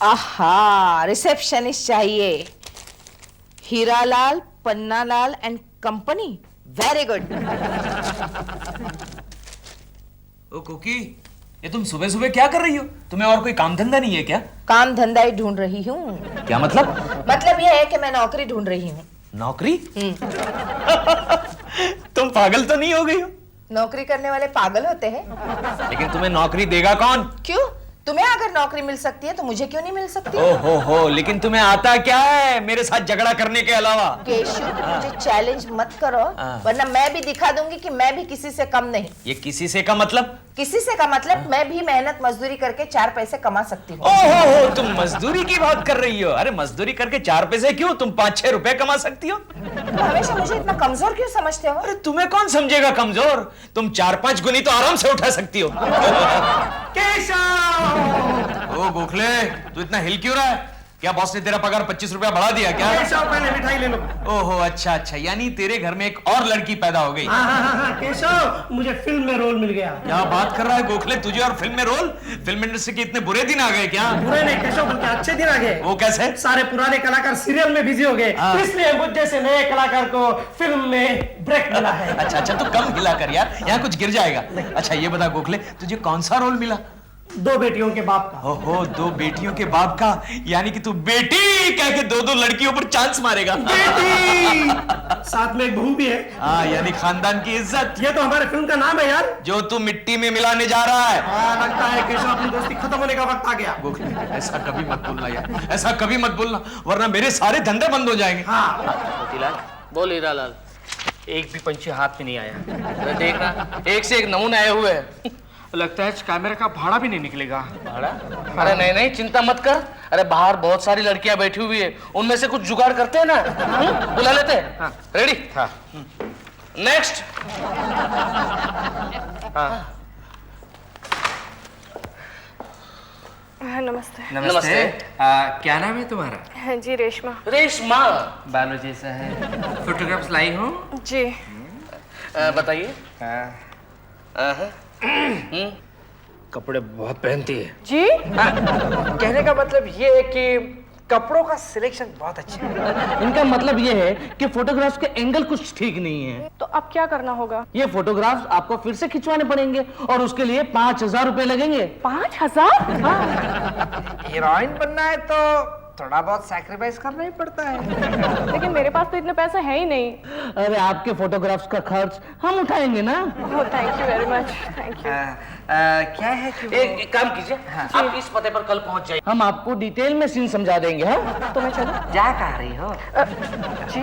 आहा, रिसेप्शनिस्ट चाहिए। Hiralal, Pannalal and company. Very good. ओ कोकी, ये तुम सुबह सुबह क्या कर रही हो? तुम्हें और कोई काम धंधा नहीं है क्या? काम धंधा ही ढूंढ रही हूँ। क्या मतलब? मतलब यह है कि मैं नौकरी ढूंढ रही हूँ। नौकरी? तुम पागल तो नहीं हो गई हो? नौकरी करने वाले पागल होते हैं। लेकिन तुम्हें नौकरी देगा कौन? क्यों? तुम्हें अगर नौकरी मिल सकती है तो मुझे क्यों नहीं मिल सकती? हो, लेकिन तुम्हें आता क्या है मेरे साथ झगड़ा करने के अलावा? केशु, मुझे चैलेंज मत करो, वरना मैं भी दिखा दूंगी कि मैं भी किसी से कम नहीं। ये किसी से का मतलब? किसी से का मतलब मैं भी मेहनत मजदूरी करके 4 पैसे कमा सकती हूँ। हो, तुम मजदूरी की बात कर रही हो? अरे मजदूरी करके 4 पैसे क्यों, तुम 5-6 रुपए कमा सकती हो। तुम हमेशा मुझे इतना कमजोर क्यों समझते हो? अरे तुम्हें कौन समझेगा कमजोर? तुम 4-5 गुनी तो आराम से उठा सकती हो। केशव! ओ गोखले, तू इतना हिल क्यों रहा है? क्या बॉस ने तेरा पगार 25 रुपया बढ़ा दिया क्या? केशव, पहले मिठाई ले लो। ओहो, अच्छा, यानी तेरे घर में एक और लड़की पैदा हो गई। हाँ, केशव, मुझे फिल्म में रोल मिल गया। क्या बात कर रहा है गोखले, तुझे और फिल्म में रोल? फिल्म इंडस्ट्री के इतने बुरे दिन आ गए क्या? बुरे नहीं केशव, बल्कि अच्छे दिन आ गए। वो कैसे? सारे पुराने कलाकार सीरियल में बिजी हो गए, इसलिए मुझ जैसे नए कलाकार को फिल्म में ब्रेक मिला है। अच्छा, तू कम हिला कर यार, यहाँ कुछ गिर जाएगा। अच्छा ये बता गोखले, तुझे कौन सा रोल मिला? 2 बेटियों के बाप का। ओहो, 2 बेटियों के बाप का, यानी कि तू बेटी कह के 2 लड़कियों पर चांस मारेगा। बेटी साथ में एक बहू भी है। हाँ, यानी खानदान की इज्जत। ये तो हमारे फिल्म का नाम है यार, जो तू मिट्टी में मिलाने जा रहा है। लगता है केशव अपनी दोस्ती खत्म होने का वक्त आ गया। गोखले, ऐसा कभी मत बोलना यार, ऐसा कभी मत बोलना, वरना मेरे सारे धंधे बंद हो जाएंगे। हाँ। मोतीलाल, बोल हीरालाल, एक भी पंछी हाथ में नहीं आया। अरे देखना, एक से एक नमूने आए हुए हैं। लगता है कैमरे का भाड़ा भी नहीं निकलेगा। भाड़ा? अरे नहीं, चिंता मत कर। अरे बाहर बहुत सारी लड़कियां बैठी हुई है, उनमें से कुछ जुगाड़ करते हैं ना। बुला लेते हैं। हाँ। रेडी? हाँ। नेक्स्ट। हाँ। नमस्ते। नमस्ते। क्या नाम है तुम्हारा? हाँ जी, रेशमा। रेशमा। बालो जैसा है। फोटोग्राफ्स लाई हो? जी। बताइए। कपड़े बहुत पहनती है। जी? कहने का मतलब ये है कि कपड़ों का सिलेक्शन बहुत अच्छा है। इनका मतलब ये है कि फोटोग्राफ्स के एंगल कुछ ठीक नहीं है। तो अब क्या करना होगा? ये फोटोग्राफ्स आपको फिर से खिंचवाने पड़ेंगे और उसके लिए 5000 रुपए लगेंगे। 5000? हाँ। हीरोइन बनना है तो थोड़ा बहुत सैक्रिफाइस करना ही पड़ता है। लेकिन मेरे पास तो इतने पैसे हैं ही नहीं। अरे आपके फोटोग्राफ्स का खर्च हम उठाएंगे ना। Oh, thank you very much, thank you. क्या है कि एक काम कीजिए, आप इस पते पर कल पहुंच जाइए, हम आपको डिटेल में सीन समझा देंगे। हाँ? तो मैं चलूं? जा कह रही हो? जी?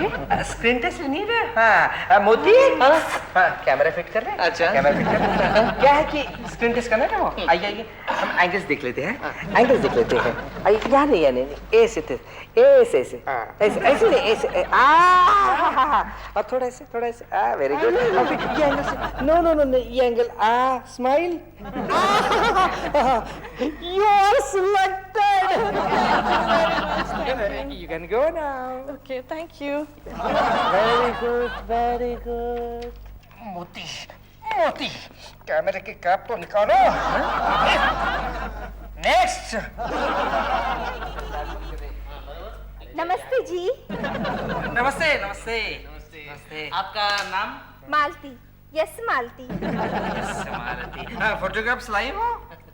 स्क्रीन टेस्ट नहीं है? हाँ, मोती। हाँ, कैमरा फिट कर रहे हैं। अच्छा। कैमरा फिट कर रहे हैं। क्या है कि स्क्रीन टेस्ट करना है ना, वो आइए हम एंगल्स देख लेते हैं। एंगल्स देख लेते हैं। आइए, यहाँ नहीं, ऐसे ऐसे नहीं, ऐसे और थोड़ा ऐसे वेरी गुड। ये एंगल से नो ये angle smile. You are selected. You can go now. Okay, thank you. Very good. Moti कैमरे की कैप तो निकालो। नेक्स्ट। नमस्ते जी। नमस्ते। आपका नाम? मालती। यस मालती। फोटोग्राफ्स लाई हो?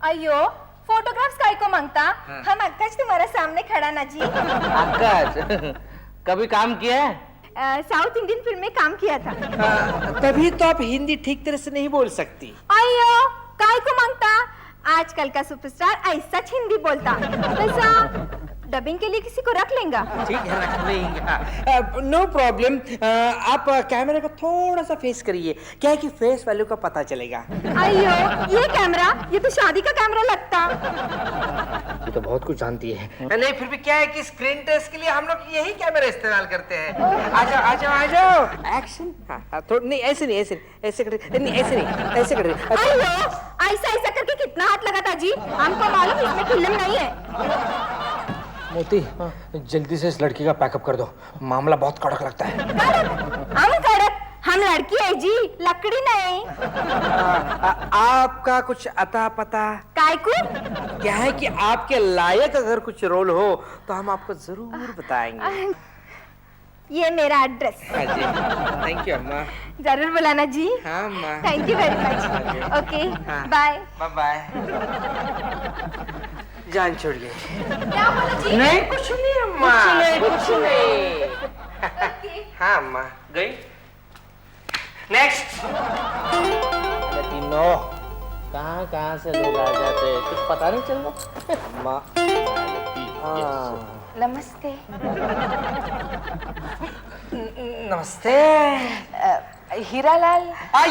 अयो, फोटोग्राफ्स काय को मांगता? हम अक्काच तुम्हारे सामने खड़ा ना जी। आकाश, कभी काम किया है? साउथ इंडियन फिल्म में काम किया था। तभी तो आप हिंदी ठीक तरह से नहीं बोल सकती। अयो, काय को मांगता? आजकल का सुपरस्टार ऐसा हिंदी बोलता। वैसा डबिंग के लिए किसी को रख लेंगे? ठीक है, रख लेंगे। No problem. आप कैमरे को थोड़ा सा फेस करिए, क्या है कि फेस वैल्यू का पता चलेगा। अयो, ये कैमरा, ये तो शादी का कैमरा लगता। ये तो बहुत कुछ जानती है। नहीं, फिर भी क्या है कि स्क्रीन टेस्ट के लिए हम लोग यही कैमरा इस्तेमाल करते हैं। आ जाओ। एक्शन। हाँ, थोड़ा नहीं, ऐसे करिए। ऐसे करिए। अयो, ऐसा करके कितना हाथ लगा था जी? हमको मालूम इसमें फिल्म नहीं है। मोती, जल्दी से इस लड़की का पैकअप कर दो, मामला बहुत कड़क लगता है। कड़क? हम कड़क? हम लड़की है जी, लकड़ी नहीं। आपका कुछ अता पता काय को? क्या है कि आपके लायक अगर कुछ रोल हो तो हम आपको जरूर बताएंगे। ये मेरा एड्रेस। हाँ जी, थैंक यू अम्मा। जरूर बुलाना जी। हाँ अम्मा। Thank you very much. Okay, bye. Bye bye. जान छोड़ गई। क्या बोला जी? नहीं कुछ नहीं अम्मा, कुछ नहीं। हाँ अम्मा। गई? नेक्स्ट। तीनों कहाँ से लोग आ जाते हैं, कुछ पता नहीं चल रहा। अम्मा। नमस्ते। नमस्ते। Hiralal,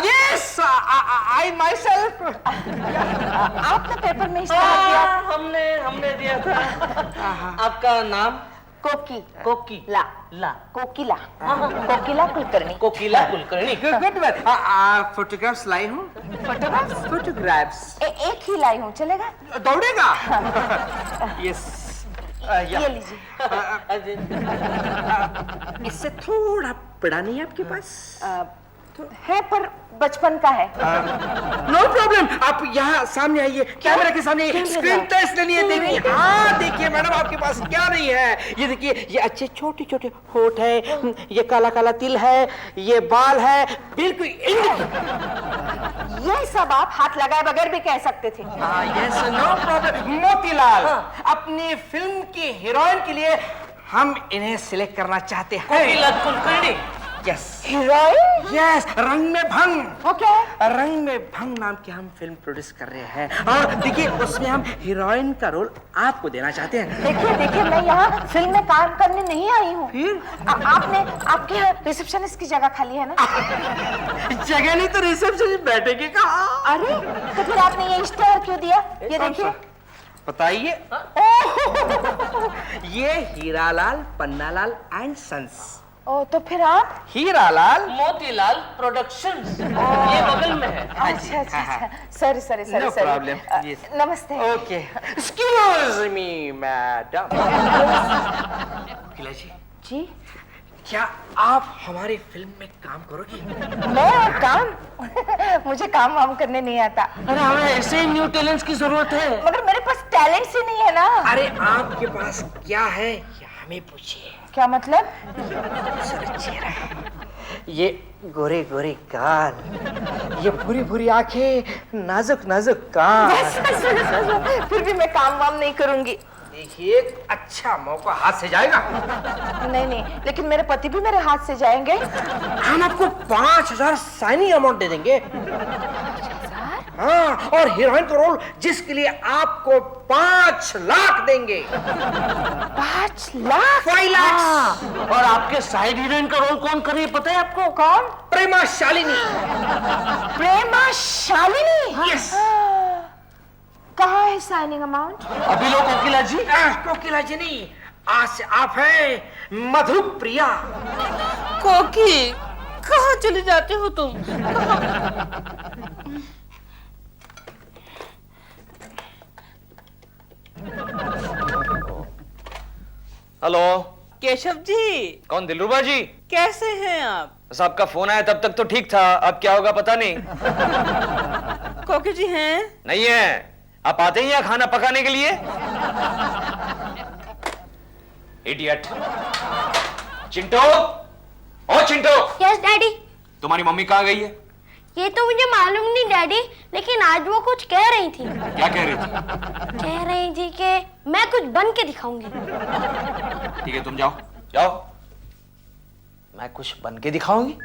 yes, I my self. आपने पेपर में इश्तेहार दिया। हमने दिया था। आपका नाम? कोकिला। कोकिला कुलकर्णी। कोकिला कुलकर्णी। गुड फोटोग्राफ्स लाई हूँ। फोटोग्राफ्स एक ही लाई हूँ, चलेगा? दौड़ेगा। यस। ये लीजिए। इससे थोड़ा बड़ा नहीं है आपके पास? है पर बचपन का है। नो प्रॉब्लम, आप यहाँ सामने आइए, कैमरा के सामने आइए। स्क्रीन टेस्ट लेनी है, देखिए। हाँ देखिए मैडम, आपके पास क्या नहीं है। ये देखिए, ये अच्छे छोटे छोटे होठ है, ये काला काला तिल है, ये बाल है, बिल्कुल ये सब आप हाथ लगाए बगैर भी कह सकते थे। Yes, no problem. मोतीलाल, अपनी फिल्म की हीरोइन के लिए हम इन्हें सिलेक्ट करना चाहते हैं। Kokila Kulkarni. Yes heroine? Yes, रंग में भंग। वो क्या है? रंग में भंग नाम की हम फिल्म प्रोड्यूस कर रहे हैं और देखिए उसमें हम हीरोइन का रोल आपको देना चाहते हैं। देखिए मैं यहाँ फिल्म में काम करने नहीं आई हूँ। फिर? आपने आपके यहाँ रिसेप्शनिस्ट की जगह खाली है ना? जगह नहीं तो रिसेप्शन बैठेंगे कहाँ? अरे तो फिर आपने ये इश्तेहार क्यों दिया? ये देखिए। बताइए। ये हीरालाल पन्नालाल एंड सन्स। ओ तो फिर आप? हीरालाल मोतीलाल प्रोडक्शंस, ये बगल में है। अच्छा। सॉरी। No problem. Yes. नमस्ते। Okay, excuse me madam. किला जी, क्या आप हमारी फिल्म में काम करोगी? मैं और काम? मुझे काम वाम करने नहीं आता। अरे हमें ऐसे न्यू टैलेंट्स की जरूरत है। मगर मेरे पास टैलेंट ही नहीं है ना। अरे आपके पास क्या है ये हमें पूछिए। क्या मतलब? चेहरा, ये गोरे गोरे गाल, ये भूरी भूरी आंखें, नाजुक नाजुक कान। फिर भी मैं काम वाम नहीं करूंगी। देखिए, अच्छा मौका हाथ से जाएगा। नहीं, लेकिन मेरे पति भी मेरे हाथ से जाएंगे। हम आपको 5,000 साइनिंग अमाउंट दे देंगे। हाँ, और हीरोइन का रोल जिसके लिए आपको 5 लाख देंगे। 5 लाख? 5 लाख। और आपके साइड हीरोइन का रोल कौन करे पता है आपको? कौन? प्रेमा शालिनी। प्रेमा शालिनी? यस। कहाँ है साइनिंग अमाउंट? अभी लो कोकिला जी। कोकिला जी नहीं, आज से आप हैं मधुप्रिया। कोकी, कहाँ चले जाते हो तुम? हेलो, केशव जी। कौन? दिलरुबा जी। कैसे हैं आप? बस आपका फोन आया तब तक तो ठीक था, अब क्या होगा पता नहीं। कोकी जी हैं? नहीं है। आप आते ही यहाँ खाना पकाने के लिए? इडियट। चिंटो, ओ चिंटो, यस डैडी। तुम्हारी मम्मी कहाँ गई है? ये तो मुझे मालूम नहीं डैडी, लेकिन आज वो कुछ कह रही थी। क्या कह रही थी? कह रही थी कि मैं कुछ बन के दिखाऊंगी। ठीक है, तुम जाओ। मैं कुछ बन के दिखाऊंगी?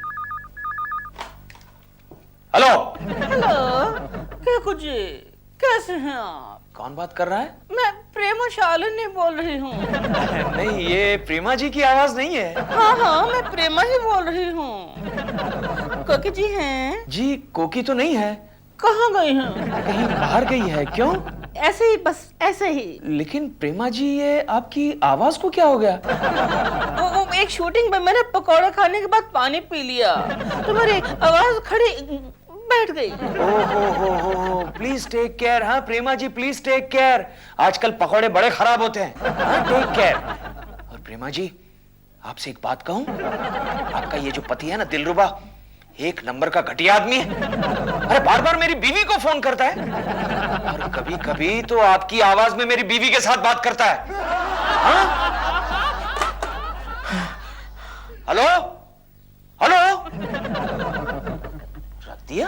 हेलो। क्या कुछ? कैसे हैं आप? कौन बात कर रहा है? मैं प्रेमा शालिनी बोल रही हूँ। नहीं, ये प्रेमा जी की आवाज नहीं है। हाँ, मैं प्रेमा ही बोल रही हूँ। कोकी जी हैं? जी, कोकी तो नहीं है। कहाँ गई हैं? कहीं बाहर गई है। क्यों? ऐसे ही, बस ऐसे ही। लेकिन प्रेमा जी, ये आपकी आवाज को क्या हो गया? वो एक शूटिंग में मैंने पकौड़े खाने के बाद पानी पी लिया तो मेरी आवाज खड़ी बैठ गई। ओहो, प्लीज टेक केयर। हाँ Prema ji, please take care. आजकल पकौड़े बड़े खराब होते हैं। हाँ, टेक केयर। और प्रेमा जी, आपसे एक बात कहूं, आपका ये जो पति है ना दिलरुबा, एक नंबर का घटिया आदमी है। अरे बार बार मेरी बीवी को फोन करता है और कभी कभी तो आपकी आवाज में मेरी बीवी के साथ बात करता है। हाँ? हेलो हेलो, रख दिया।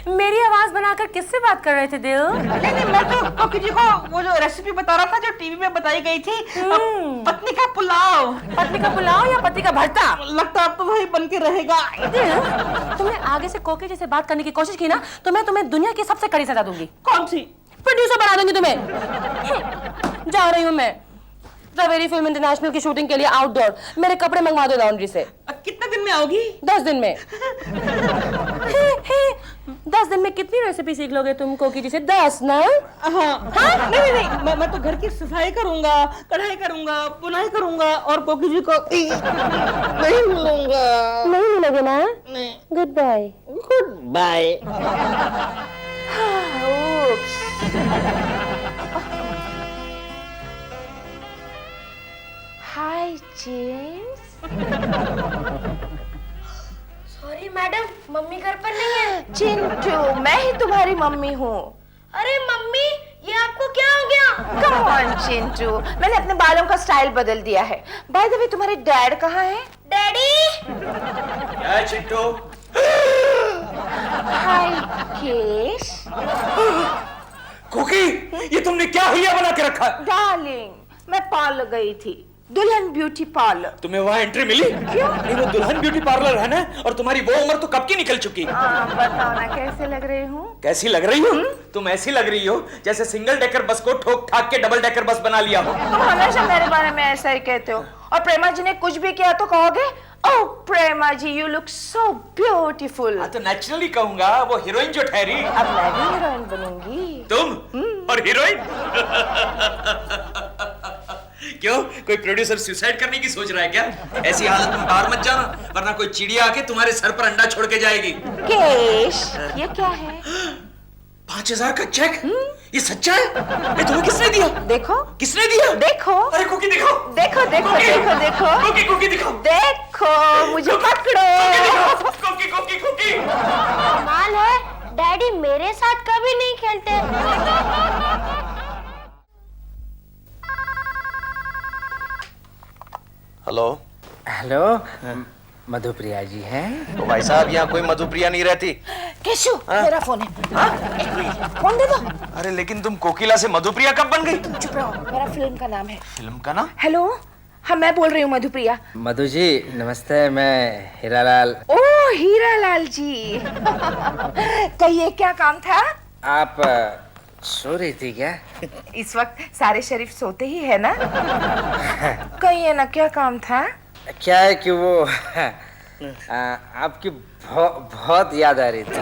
मेरी आवाज बनाकर किससे बात कर रहे थे दिल? नहीं, मैं तो कोकी जी को वो जो रेसिपी बता रहा था जो टीवी में बताई गई थी, पत्नी का पुलाव। पत्नी का पुलाव या पत्नी का भरता? लगता अब तो वही बन के रहेगा। दिल, तुमने आगे से कोकी जी से बात करने की कोशिश की ना तो मैं तुम्हें दुनिया की सबसे कड़ी सजा दूंगी। कौन सी? प्रोड्यूसर बना दूंगी तुम्हें। जा रही हूँ मैं सवेरी फिल्म इंटरनेशनल की शूटिंग के लिए आउटडोर। मेरे कपड़े मंगवा दो लॉन्ड्री से। कितने दिन में आओगी? 10 दिन में। 10 दिन में कितनी रेसिपी सीख लोगे तुम कोकी जी से? 10 ना? हाँ? नहीं, मैं तो घर की सफाई करूंगा, कढ़ाई करूंगा, बुनाई करूंगा और कोकी जी को नहीं मिलूंगा। नहीं मिलोगे ना? नहीं। Good bye. Good bye. Hi James. Sorry madam, mummy घर पर नहीं है। चिंटू, मैं ही तुम्हारी मम्मी हूँ। अरे मम्मी, ये आपको क्या हो गया? कम ऑन चिंटू, मैंने अपने बालों का स्टाइल बदल दिया है। बाय द वे, तुम्हारे डैड कहाँ हैं? डैडी। क्या चिंटू? हाय केश। कोकी, ये तुमने क्या हुलिया बना के रखा? डार्लिंग, मैं पार्लर गई थी, दुल्हन ब्यूटी पार्लर। तुम्हें वहाँ एंट्री मिली? क्यों? नहीं, वो दुल्हन ब्यूटी पार्लर है ना, और तुम्हारी वो उम्र तो कब की निकल चुकी। बताओ ना, कैसे लग रही हूँ? कैसी लग रही हो? तुम ऐसी लग रही हो जैसे सिंगल डेकर बस को ठोक ठाक के डबल डेकर बस बना लिया हो। तुम हमेशा मेरे बारे में ऐसा ही कहते हो, और प्रेमा जी ने कुछ भी किया तो कहोगे ओह प्रेमा जी यू लुक सो ब्यूटीफुल। हाँ, तो नेचुरली कहूंगा, वो हीरोइन जो ठहरी। अब मैं भी हीरोइन बनूंगी। तुम और हीरोइन? क्यों, कोई प्रोड्यूसर सुसाइड करने की सोच रहा है क्या? ऐसी हालत में बाहर मत जाना, वरना कोई चिड़िया आके तुम्हारे सर पर अंडा छोड़ के जाएगी। केश, ये क्या है? 5000 का चेक? ये सच्चा है? ये तुम्हें किसने दिया? देखो। किसने दिया? देखो। अरे कुकी दिखाओ। देखो देखो देखो देखो। कुकी कुकी दिखाओ। देखो, मुझे पकड़ो। Cookie cookie cookie. कमाल है, डैडी मेरे साथ कभी नहीं खेलते। हेलो। हेलो, मधुप्रिया जी हैं? तो भाई साहब, यहाँ कोई मधुप्रिया नहीं रहती। केशु, मेरा फोन है। फोन दे दो। अरे लेकिन तुम कोकिला से मधुप्रिया कब बन गई? तुम चुप रहो, मेरा फिल्म का नाम है। फिल्म का नाम? हेलो, हाँ मैं बोल रही हूँ मधुप्रिया। मधु जी नमस्ते, मैं हीरालाल। ओह हीरालाल जी। कहिए क्या काम था? आप सो रही थी क्या? इस वक्त सारे शरीफ सोते ही है ना? कहिए ना क्या काम था? क्या है कि वो आपकी बहुत याद आ रही थी।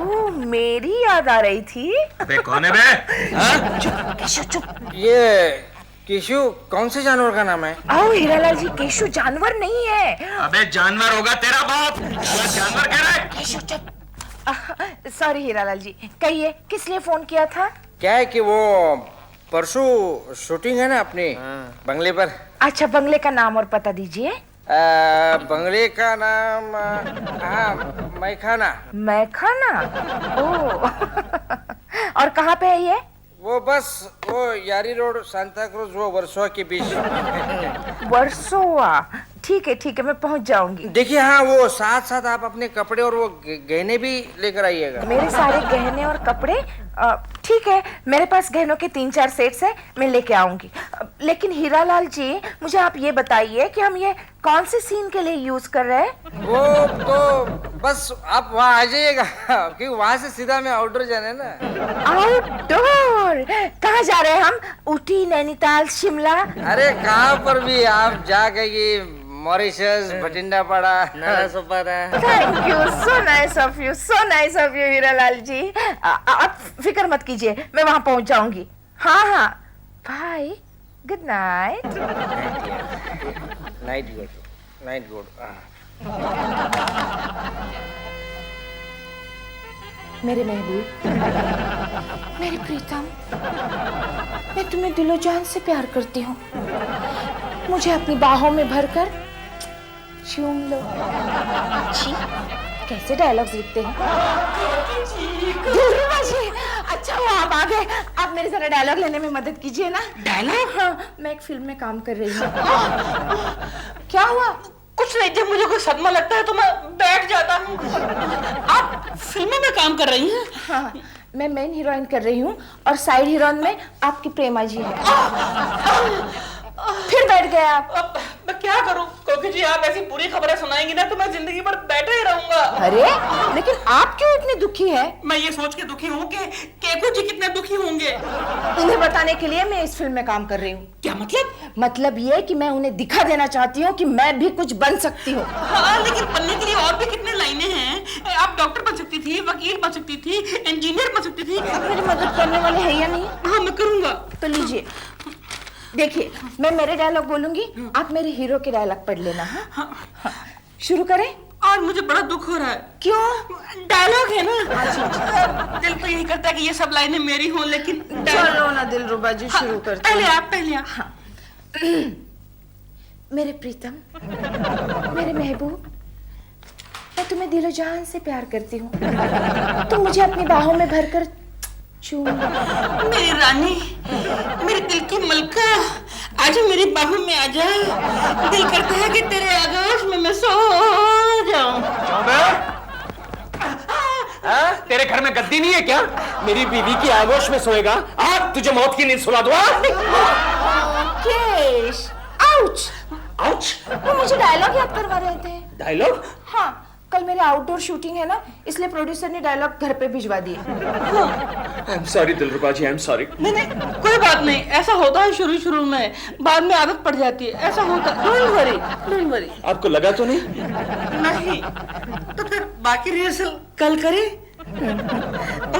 ओह मेरी याद आ रही थी? अबे कौन है बे? चुप केशु चुप। ये केशु कौन से जानवर का नाम है? आओ हीरालाल जी, केशु जानवर नहीं है। अबे जानवर होगा तेरा बाप। जानवर कह रहा है? केशु चुप। सॉरी हीरालाल जी, कहिए किस लिए फोन किया था? क्या है कि वो परसों शूटिंग है ना अपने बंगले पर। अच्छा, बंगले का नाम और पता दीजिए। बंगले का नाम हाँ मैखाना। मैखाना? ओह। और कहाँ पे है ये? वो बस वो यारी रोड सांता क्रूज वो वर्सोवा के बीच। वर्सोवा? ठीक है मैं पहुंच जाऊंगी। देखिए हाँ, वो साथ साथ आप अपने कपड़े और वो गहने भी लेकर आइएगा। मेरे सारे गहने और कपड़े? ठीक है, मेरे पास गहनों के 3-4 सेट्स हैं, मैं लेके आऊंगी। लेकिन हीरालाल जी, मुझे आप ये बताइए कि हम ये कौन से सीन के लिए यूज कर रहे हैं? वो तो बस आप वहाँ आ जाइएगा, क्योंकि वहाँ से सीधा मैं आउटडोर जाना है ना। आउटडोर? कहाँ जा रहे हैं हम? ऊटी, नैनीताल, शिमला? अरे कहाँ पर भी आप जाके Mauritius, Bhatindapada, Nalasopara. Thank you, so nice of you Hiralal ji. आप फिक्र मत कीजिए, मैं वहां पहुंच जाऊंगी। हाँ bye, good night. Night good. मेरे महबूब। मेरी प्रीतम, मैं तुम्हें दिलो जान से प्यार करती हूँ। मुझे अपनी बाहों में भरकर चूम लो। छी, कैसे डायलॉग्स लिखते हैं। दिलरुबा जी, अच्छा वो आप आ गए। आप मेरे जरा डायलॉग लेने में मदद कीजिए ना। डायलॉग? हाँ, मैं एक फिल्म में काम कर रही हूँ। क्या हुआ? कुछ नहीं, जब मुझे कोई सदमा लगता है तो मैं बैठ जाता हूँ। आप फिल्मों में काम कर रही हैं? हाँ, मैं मेन हीरोइन कर रही हूँ और साइड हीरोइन में आपकी प्रेमा जी है। फिर बैठ गए आप। अब मैं क्या करूं? क्योंकि जी आप ऐसी बुरी खबरें सुनाएंगी ना तो मैं जिंदगी भर बैठा ही रहूंगा। अरे लेकिन आप क्यों इतने दुखी हैं? मैं ये सोच के दुखी हूँ कि केकू जी कितने दुखी होंगे। उन्हें बताने के लिए मैं इस फिल्म में काम कर रही हूँ। क्या मतलब? मतलब ये कि मैं उन्हें दिखा देना चाहती हूँ कि मैं भी कुछ बन सकती हूँ। हाँ, लेकिन बनने के लिए और भी कितने लाइनें हैं। आप डॉक्टर बन सकती थी, वकील बन सकती थी, इंजीनियर बन सकती थी। मेरी मदद करने वाले है या नहीं? हाँ, मैं करूंगा। तो लीजिए, देखिए, मैं मेरे डायलॉग बोलूंगी, आप मेरे हीरो के डायलॉग पढ़ लेना। हाँ? हाँ। शुरू करें? और मुझे बड़ा दुख हो रहा है। क्यों? डायलॉग है ना। दिल तो यही करता है कि ये सब लाइनें मेरी हों, लेकिन चलो ना दिलरुबा जी, शुरू करते हैं। पहले आप। हाँ। मेरे प्रीतम, मेरे महबूब, मैं तुम्हें दिलो जान से प्यार करती हूँ। तुम मुझे अपनी बाहों में भरकर चूम लो। मेरी रानी, मेरे दिल की मलका, आजा मेरी बाहों में आजा। दिल करता है कि तेरे आगोश में मैं सो जाऊं। तेरे घर में गद्दी नहीं है क्या? मेरी बीवी की आगोश में सोएगा? आज तुझे मौत की नींद सुला दूं। केश, आउच। आउच? वो मुझे डायलॉग याद करवा रहे थे। डायलॉग? हाँ, कल मेरे आउटडोर शूटिंग है ना, इसलिए प्रोड्यूसर ने डायलॉग घर पे भिजवा दिए। I am sorry Dilruba ji, I am sorry. नहीं, कोई बात नहीं। ऐसा होता है शुरू में, बाद में आदत पड़ जाती है। ऐसा होता है। Don't worry. आपको लगा तो नहीं? नहीं। तो फिर बाकी रिहर्सल कल करें?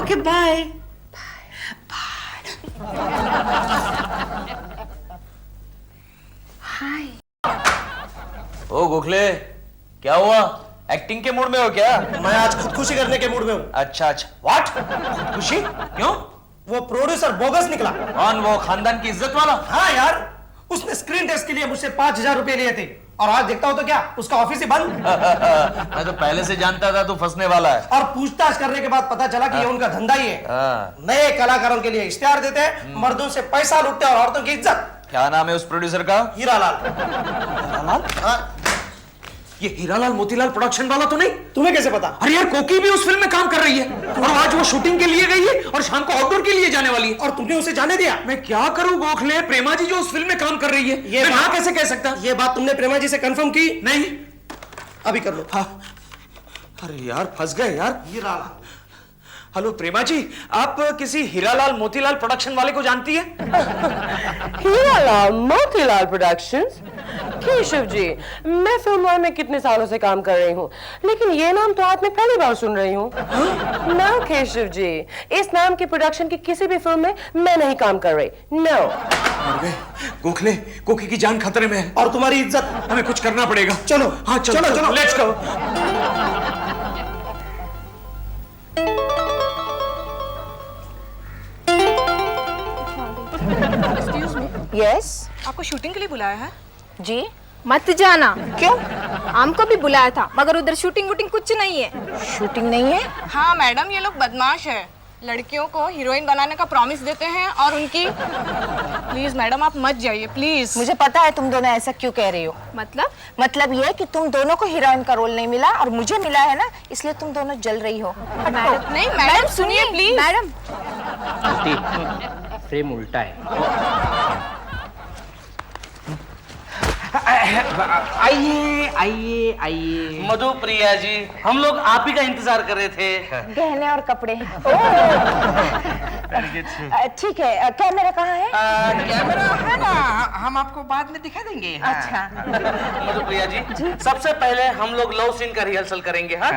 Okay, bye. हाय। ओ गोखले, क्या हुआ? एक्टिंग के मूड में हो क्या? मैं आज खुदकुशी करने के मूड में हूँ। अच्छा। व्हाट? खुशी? क्यों? वो प्रोड्यूसर बोगस निकला। कौन? वो खानदान की इज्जत वाला? हाँ यार, उसने स्क्रीन टेस्ट के लिए मुझसे 5,000 रुपए लिए थे और आज देखता हूँ तो क्या, उसका ऑफिस ही बंद। मैं तो पहले से जानता था तू फंसने वाला है। और पूछताछ करने के बाद पता चला कि ये उनका धंधा ही है। नए कलाकारों के लिए इश्तेहार देते हैं, मर्दों से पैसा लूटते हैं और औरतों की इज्जत। क्या नाम है उस प्रोड्यूसर का? हीरालाल। हीरालाल? हाँ। ये हीरालाल मोतीलाल प्रोडक्शन वाला तो नहीं? तुम्हें कैसे पता? अरे यार, कोकी भी उस फिल्म में काम कर रही है और आज वो शूटिंग के लिए गई है और शाम को आउटडोर के लिए जाने वाली है। और तुमने उसे जाने दिया? मैं क्या करूं गोखले, प्रेमा जी जो उस फिल्म में काम कर रही है, ये मैं हाँ कैसे कह सकता? ये बात तुमने प्रेमा जी से कंफर्म की? नहीं। अभी कर लो। हाँ। अरे यार, फंस गए यार। हीरालाल। हेलो प्रेमा जी, आप किसी हीरालाल मोतीलाल प्रोडक्शन वाले को जानती है? हीरालाल मोतीलाल प्रोडक्शंस? केशव जी, मैं फिल्मों में कितने सालों से काम कर रही हूँ, लेकिन ये नाम तो आज मैं पहली बार सुन रही हूँ। नो केशव जी, इस नाम की प्रोडक्शन की किसी भी फिल्म में मैं नहीं काम कर रही। नो। गोखले, कोकी की जान खतरे में है और तुम्हारी इज्जत। हमें कुछ करना पड़ेगा। चलो। हाँ चलो, let's go. Excuse me, yes आपको शूटिंग के लिए बुलाया है? जी। मत जाना। क्यों? हमको भी बुलाया था, मगर उधर शूटिंग वूटिंग कुछ नहीं है। शूटिंग नहीं है? हाँ मैडम, ये लोग बदमाश है। लड़कियों को हीरोइन बनाने का प्रॉमिस देते हैं और उनकी। प्लीज मैडम, आप मत जाइए प्लीज। मुझे पता है तुम दोनों ऐसा क्यों कह रही हो। मतलब ये कि तुम दोनों को हीरोइन का रोल नहीं मिला और मुझे मिला है ना, इसलिए तुम दोनों जल रही हो। मैडम नहीं, मैडम सुनिए प्लीज। मैडम, फ्रेम उल्टा है। आइए। मधुप्रिया जी, हम लोग आप ही का इंतजार कर रहे थे। गहने और कपड़े। ठीक है, कैमरा कहाँ है? कैमरा है ना, हम आपको बाद में दिखा देंगे। हाँ। अच्छा। मधुप्रिया जी, सबसे पहले हम लोग लव सीन का रिहर्सल करेंगे। हाँ?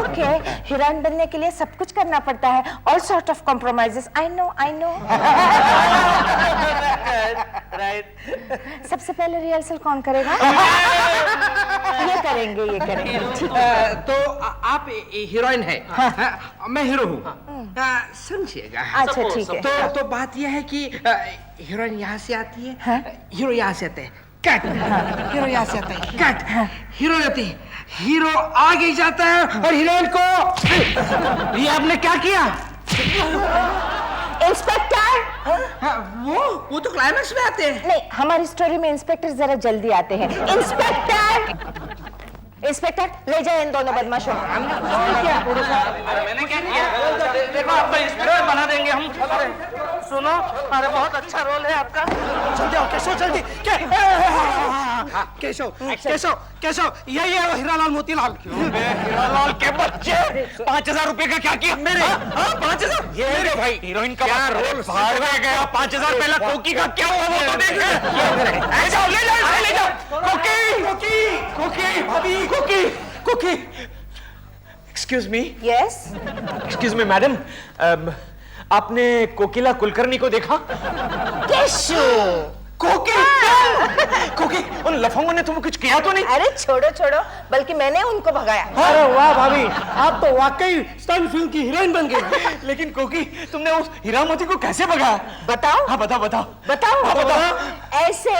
ओके। हीरोइन बनने के लिए सब कुछ करना पड़ता है। All sort of compromises. I know. Right. सबसे पहले रिहर्सल कौन करेगा? ये करेंगे ठीक है। तो आप हीरोइन है, मैं हीरो हूँ। समझिएगा। अच्छा ठीक है। तो बात यह है कि हीरोइन यहाँ से आती है, हीरो यहाँ से आते हैं, कट। हीरो यहाँ से आता है, कट। हीरो आती है, हीरो आगे जाता है और हीरोइन को। ये आपने क्या किया? इंस्पेक्टर। वो तो क्लाइमेक्स में आते हैं। नहीं, हमारी स्टोरी में इंस्पेक्टर जरा जल्दी आते हैं। इंस्पेक्टर ले जाए इन दोनों बदमाशों को। अरे मैंने क्या किया? देखो आपको इंस्पेक्टर बना देंगे हम। सुनो, अरे बहुत अच्छा रोल है आपका। जल्दी आओ केशव, जल्दी। केशव यही है वो हीरालाल मोतीलाल। हीरालाल के बच्चे 5,000 रुपए का क्या किया? मेरे 5,000? ये मेरे भाई हीरोइन का क्या रोल भाड़ में गया। 5,000 पहला कोकी का क्या हुआ वो तो देख ले जाओ, ले जाओ। कोकी भाभी, कोकी। Excuse me. Yes. Excuse me madam, आपने कोकिला कुलकर्णी को देखा? केशव। कोकी, उन लफंगों ने तुमको कुछ किया तो नहीं? अरे छोड़ो, बल्कि मैंने उनको भगाया। अरे वाह भाभी, आप तो वाकई स्टन फिल्म की हीरोइन बन गई। लेकिन कोकी, तुमने उस हीरामती को कैसे भगाया? बताओ। हाँ बताओ। बताओ। ऐसे